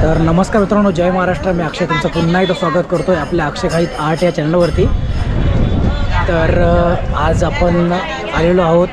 तर नमस्कार मित्रांनो, जय महाराष्ट्र. मी अक्षय तुमचं पुन्हा एकदा स्वागत करतो आहे आपल्या अक्षय काहीत आर्ट या चॅनलवरती. तर आज आपण आलेलो आहोत.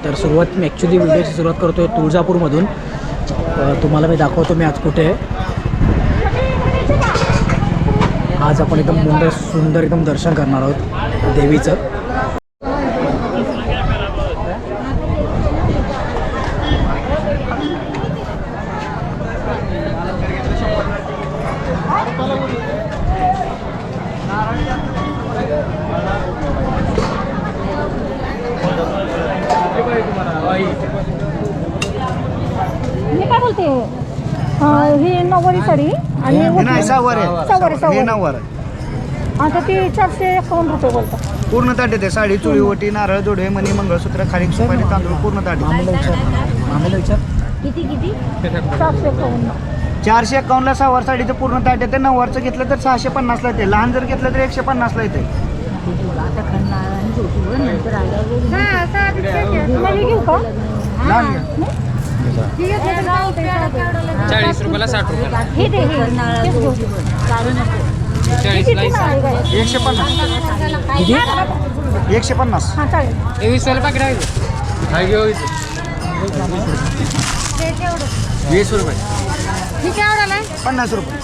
तर सुरुवात मी ॲक्च्युली व्हिडिओची सुरुवात करतो आहे तुळजापूरमधून. तुम्हाला मी दाखवतो मी आज कुठे आहे. आज आपण एकदम सुंदर एकदम दर्शन करणार आहोत देवीचं. मी काय बोलते ही नऊवारी साडी आणि आता ती 451 रुपये बोलतात. पूर्ण ताट येते. साडी, चुळी, ओटी, नारळ, जोडवे, मणी, मंगळसूत्र, खारीक, सुपारी, तांदूळ, पूर्ण ताट. मामेला विचार किती 451. 451ला सहावार साडीचं पूर्ण ताट येते. नऊवारचं घेतलं तर 650ला येते. लहान जर घेतलं तर 150ला येते. घेऊ का? लहान घ्या. 40 रुपयाला 60 रुपयाला. हे दे, हे. 150. किती? 150. हा चालेल. 20 वाला पाकिट आहे काय घेऊ इथे 20 रुपये. ही काय आवडायला 50 रुपये.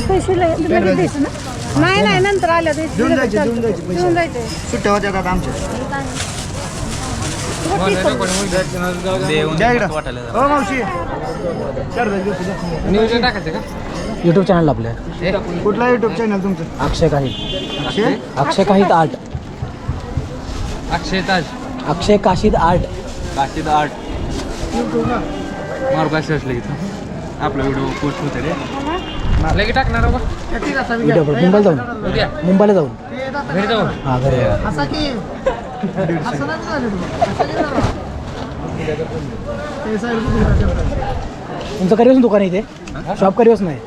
पैसे लगेच द्यायचं ना? नाही नंतर आल्या देऊन जायचे पैसे. सुट्ट्या होत्या आता आमच्या. द्या इकडं. हो मावशी. न्यूज टाकायचं का यूट्यूब चॅनल आपल्या. कुठला युट्यूब चॅनल तुमचं? अक्षय काहीत. अक्षय अक्षय काहीत आर्ट. अक्षय ताज अक्षय काशीद आर्ट. काशीद आर्ट मारू काय सर्च लगेच आपला व्हिडिओ पोस्ट होते रे. लगेच टाकणार हो का व्हिडिओ मुंबईला जाऊन उद्या मुंबईला जाऊन घरी जाऊ. हां घरी. तुमचं करीवस दुकान आहे इथे? शॉप करीवस नाही?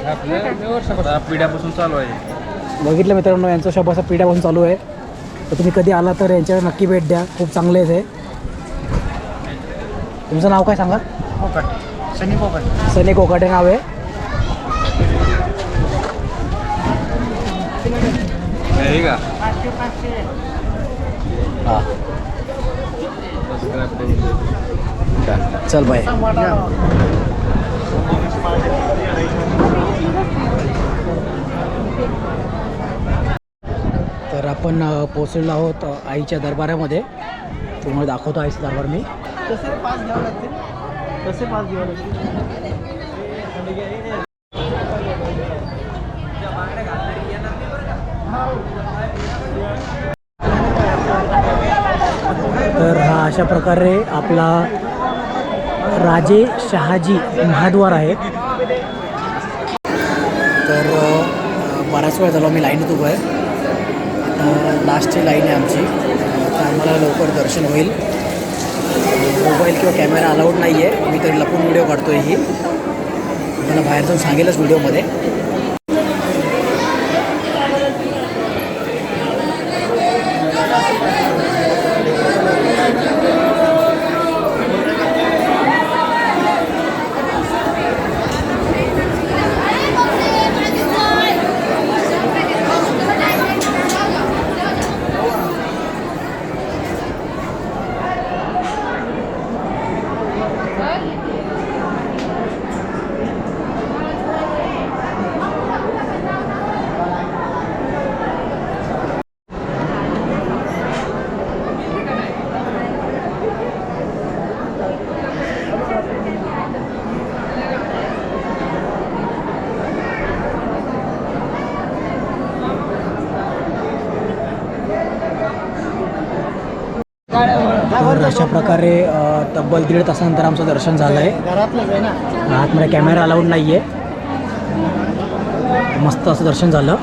आपलं पिढ्यापासून चालू आहे. बघितलं मित्रांनो, यांचं शॉप असं पिढ्यापासून चालू आहे. तर तुम्ही कधी आला तर यांच्याकडे नक्की भेट द्या. खूप चांगले आहे. तुमचं नाव काय सांगा? सनी पोकट. सनी कोकाटे नाव आहे. नाही का हां चल बाय. तर आपण पोचलेलो आहोत आईच्या दरबारामध्ये. तुम्हाला दाखवतो आईचं दरबार मी. कसे पास घ्यावं लागतील? तर हा अशा प्रकारे आपला राजे शहाजी महाद्वार आहे. तर बराच वेळ झाला मी लाईनीत उभं आहे. लास्टची लाईन आहे आमची. तर आम्हाला लवकर दर्शन होईल. मोबाईल किंवा कॅमेरा अलाउड नाही आहे. मी तरी लपून व्हिडिओ काढतो आहे. ही मला बाहेर जाऊन सांगेलच व्हिडिओमध्ये. तर अशा प्रकारे तब्बल 1.5 तासानंतर आमचं दर्शन झालं आहे. आतमध्ये कॅमेरा अलाउड नाही आहे. मस्त असं दर्शन झालं.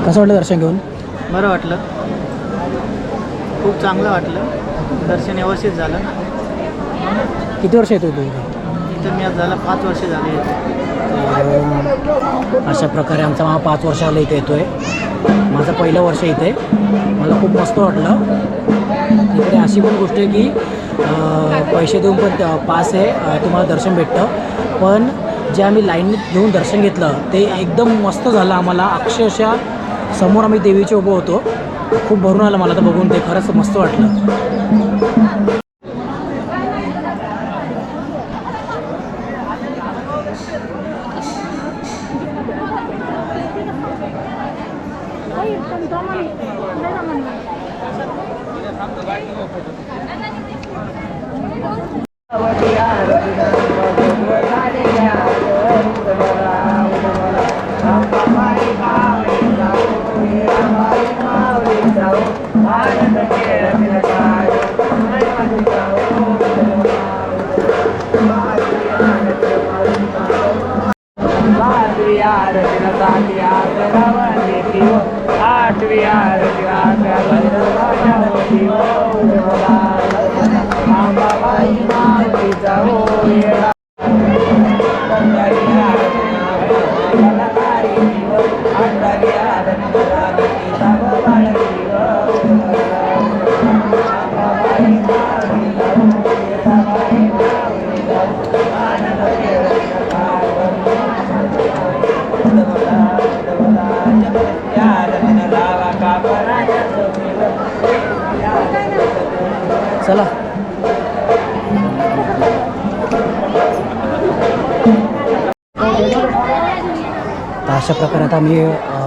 कसं वाटलं दर्शन घेऊन? बरं वाटलं. खूप चांगलं वाटलं. दर्शन व्यवस्थित झालं. किती वर्ष येतो तू इथं? इथं मी आज झालं 5 वर्ष झाले. अशा प्रकारे आमचा मामा 5 वर्षाला इथे येतो आहे. माझं पहिलं वर्ष इथे. मला खूप मस्त वाटलं. इकडे अशी पण गोष्ट आहे की पैसे देऊन पण पास आहे, तुम्हाला दर्शन भेटतं. पण जे आम्ही लाईनीत घेऊन दर्शन घेतलं ते एकदम मस्त झालं आम्हाला. अक्षरशः समोर आम्ही देवीचे उभं होतो. खूप भरून आलं मला तर बघून, ते खरंच मस्त वाटलं. चला तर अशा प्रकारे आता आम्ही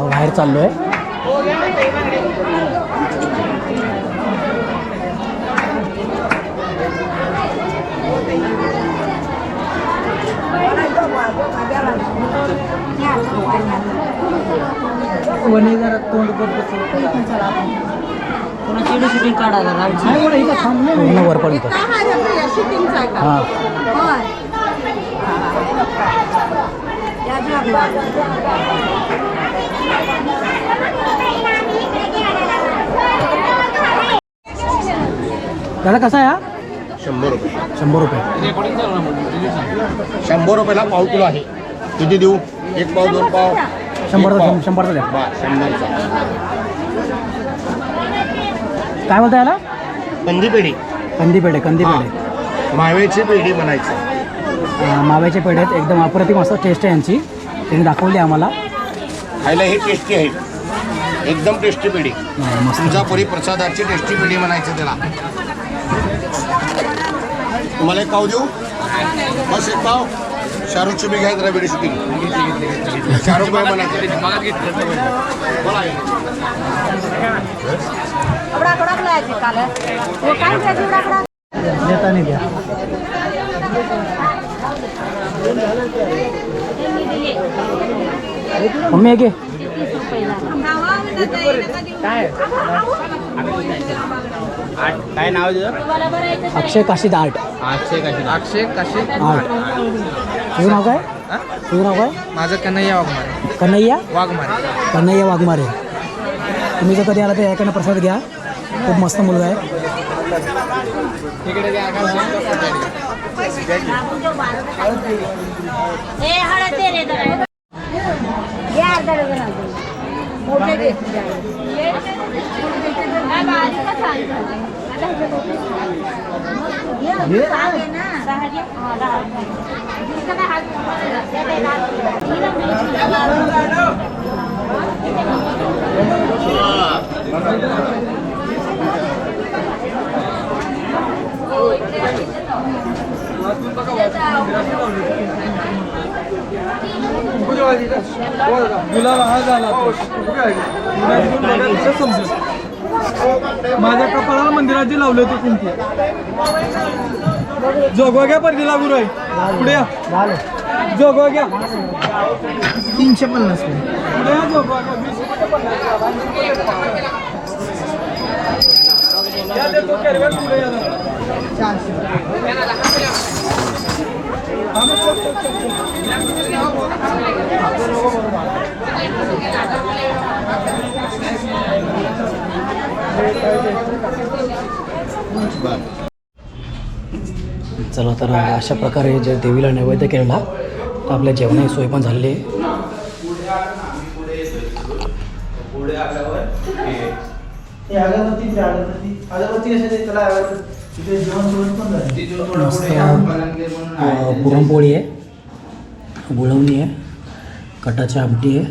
बाहेर चाललो आहे. शूटिंग काढायला पूर्ण वरपर्यंत. हां दादा कसा आहे हा? 100 रुपये. 100 रुपये. 100 रुपयाला पाव किलो आहे. किती देऊ? एक पाव, दोन पाव? 100चा द्या. बा 100चा. काय बोलता याला? कंदी पेढी. कंदी पेढे. माव्याची पेढी बनायची. माव्याचे पेढे आहेत, एकदम अप्रतिम असं टेस्ट आहे यांची. त्यांनी दाखवली आम्हाला. खायला हे टेस्टी आहे, एकदम टेस्टी पेढी. मस्त. तुळजापुरी प्रसादाची टेस्टी पेढी म्हणायचं त्याला. तुम्हाला एक पाव देऊ? बस एक पाव. शाहरुखची बी घ्यायचं व्हिडिओ शूटिंग. शाहरुख भाई म्हणायचं. देता नाही द्या. मम्मी आहे की काय नाव आहे अक्षय काशीद आर्ट. अक्षय काशी आर्ट. तुझं नाव काय? माझं कन्हैया वाघमारे. कन्हैया वाघमारे. तुम्ही जर कधी आला तर याकडनं प्रसाद घ्या. खूप मस्त मुलगा आहे. इकडे माझ्या कपाळाला मंदिराची लावले होते कोणती जोगवा घ्या पर्दी लागू राही पुढे या. जोगवा घ्या 350. पुढे या जोगवा घ्या 20 या देतो कॅरीबॅग पुढे या जरा. 400. चला तर अशा प्रकारे जे देवीला नैवेद्य केलेला तर आपल्या जेवणाची सोय पण झालेली आहे. अगरबत्ती कशाची त्याला मस्त पुरणपोळी आहे, गुळवणी आहे, कटाची आमटी आहे,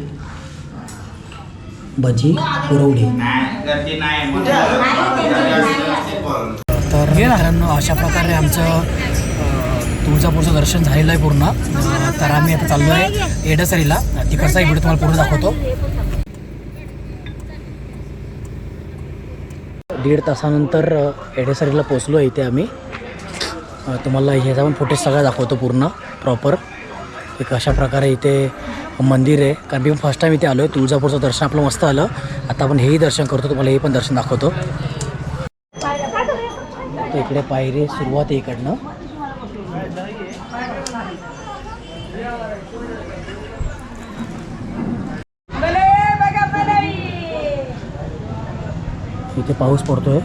भजी, कुरवडी. तर मित्रांनो अशा प्रकारे आमचं तुळजापूरचं दर्शन झालेलं आहे पूर्ण. तर आम्ही आता चाललो आहे एडसरीला. तिकडचाही व्हिडिओ तुम्हाला पूर्ण दाखवतो. 1.5 तासानंतर एडेसरीला पोचलो आहे इथे आम्ही. तुम्हाला ह्याचा पण फुटेज सगळा दाखवतो पूर्ण प्रॉपर. एक अशा प्रकारे इथे मंदिर आहे. कारण मी फर्स्ट टाईम इथे आलो आहे. तुळजापूरचं दर्शन आपलं मस्त आलं. आता आपण हेही दर्शन करतो, तुम्हाला हे पण दर्शन दाखवतो. तर इकडे पायरी सुरुवात आहे इकडनं. इथे पाऊस पडतोय.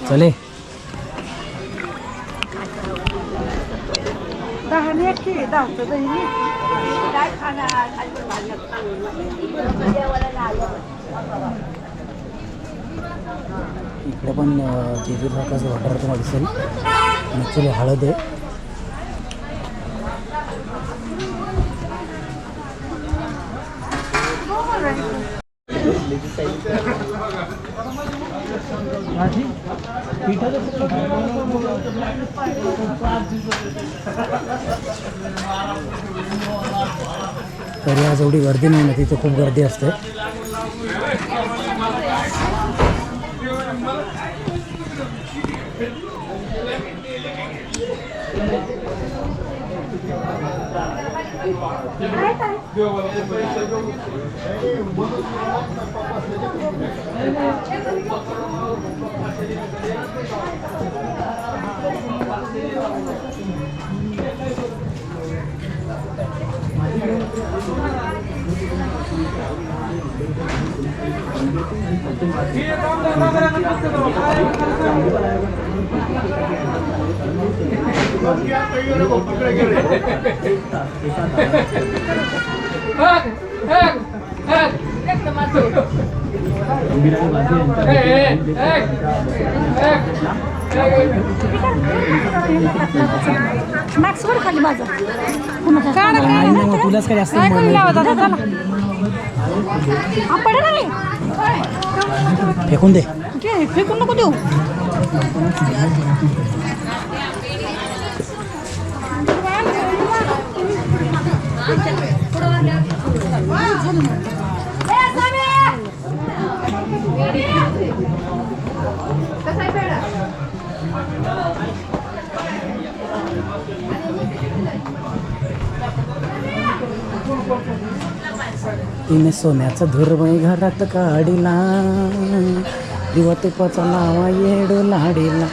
चले इकडे पण जेजूर सारखाचं वॉटर तुम्हाला दिसेल. ॲक्च्युली हळद आहे. तरी आज एवढी गर्दी नाही ना, तिथे खूप गर्दी असते. मॅक्सवर खाली माझं तुलाच काय जास्त फेकून दे. फेकून नको देऊ. तिने सोन्याचा धुरबाई घरात काढिला, दिवा तुपाचा लावा येडो लाडीला.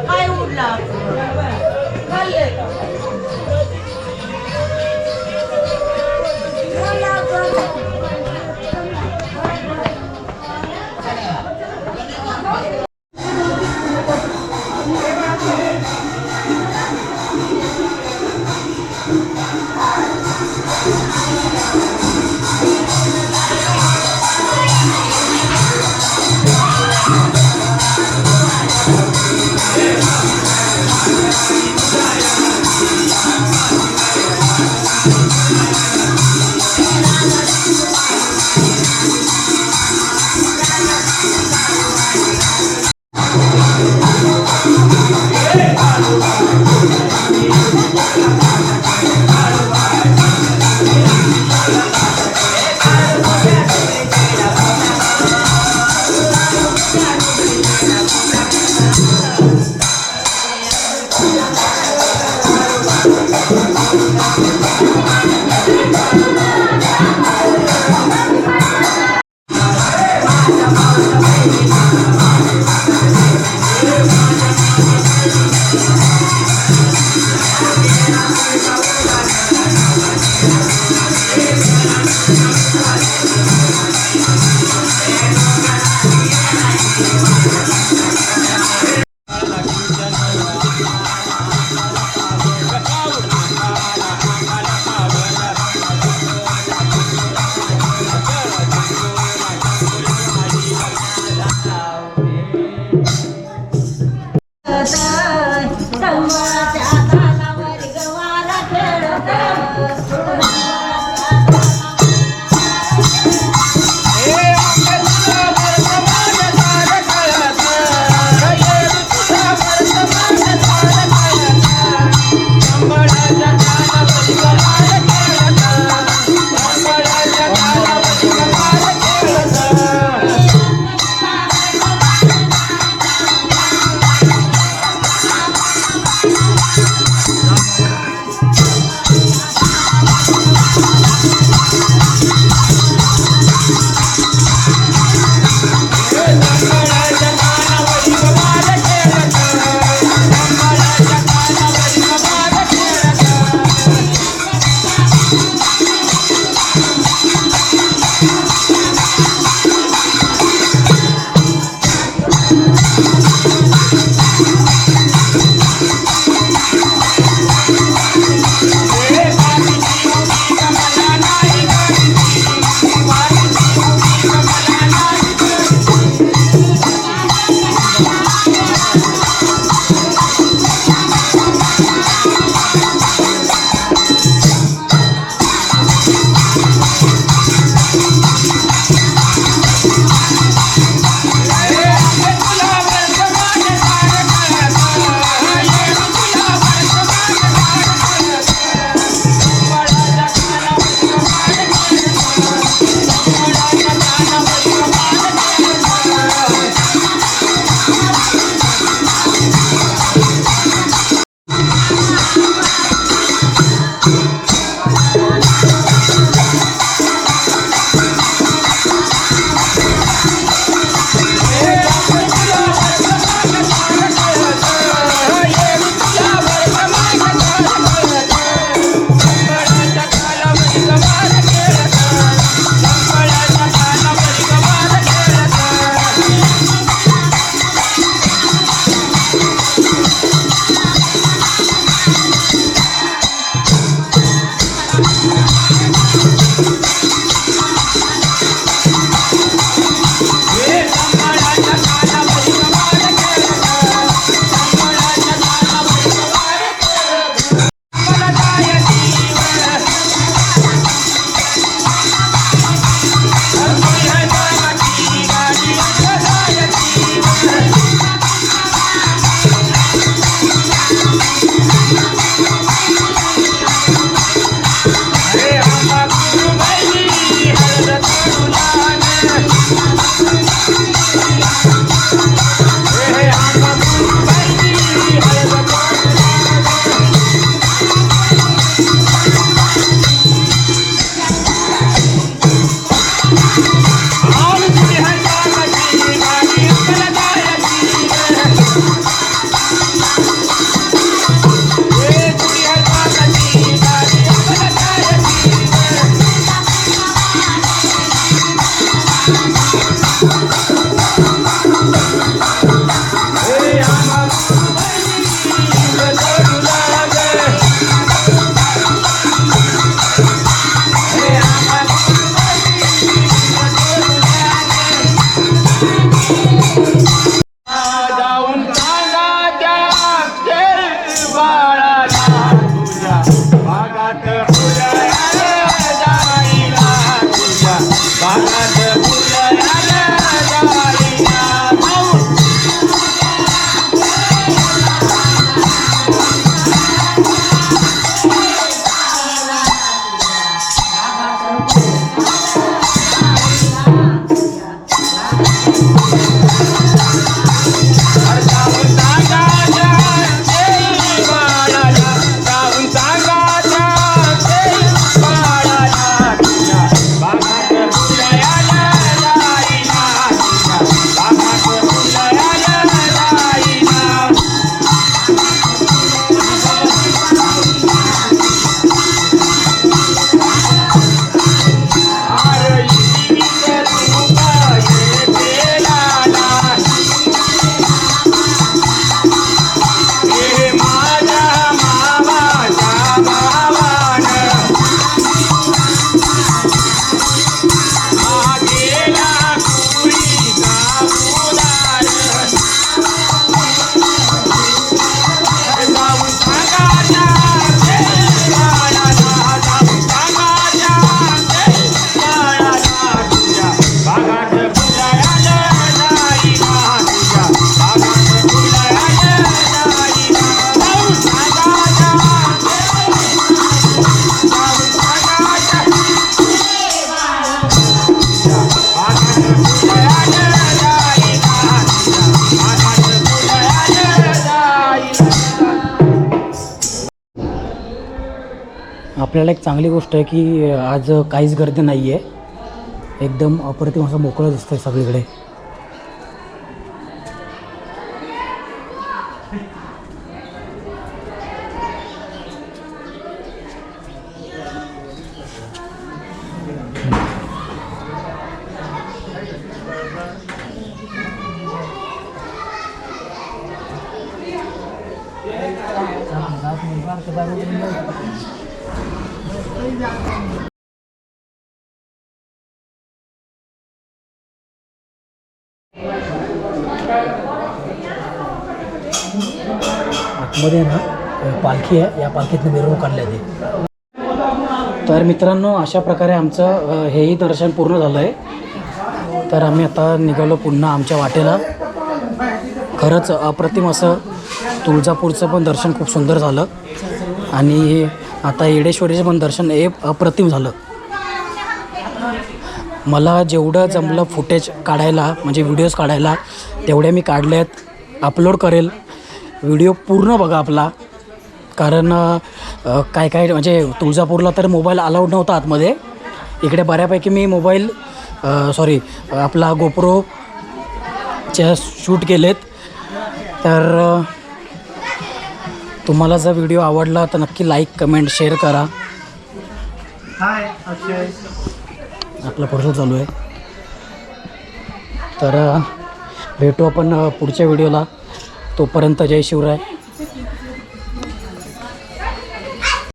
काय उडला आपल्याला एक चांगली गोष्ट आहे की आज काहीच गर्दी नाही आहे, एकदम अप्रतिम असं मोकळं दिसतं आहे सगळीकडे. आतमध्ये ना पालखी आहे, या पालखीतनं मिरवणूक काढली जाते. तर मित्रांनो, अशा प्रकारे आमचं हेही दर्शन पूर्ण झालं आहे. तर आम्ही आता निघालो पुन्हा आमच्या वाटेला. खरंच अप्रतिम असं तुळजापूरचं पण दर्शन खूप सुंदर झालं आणि आता येडेश्वरीचं पण दर्शन अप्रतिम झालं. मला जेवढं जमलं फुटेज काढायला, म्हणजे व्हिडिओज काढायला, तेवढे मी काढले आहेत. अपलोड करेल. व्हिडिओ पूर्ण बघा आपला, कारण काय काय म्हणजे तुळजापूरला तर मोबाईल अलाउड नव्हता आतमध्ये. इकडे बऱ्यापैकी मी मोबाईल आपला गोप्रोच्या शूट केलेत. तर तुम्हाला जर व्हिडिओ आवडला तर नक्की लाईक, कमेंट, शेअर करा. हाय अक्षय. आपला फोटो चालू आहे. तर भेटू आपण पुढच्या व्हिडिओला. तोपर्यंत जय शिवराय.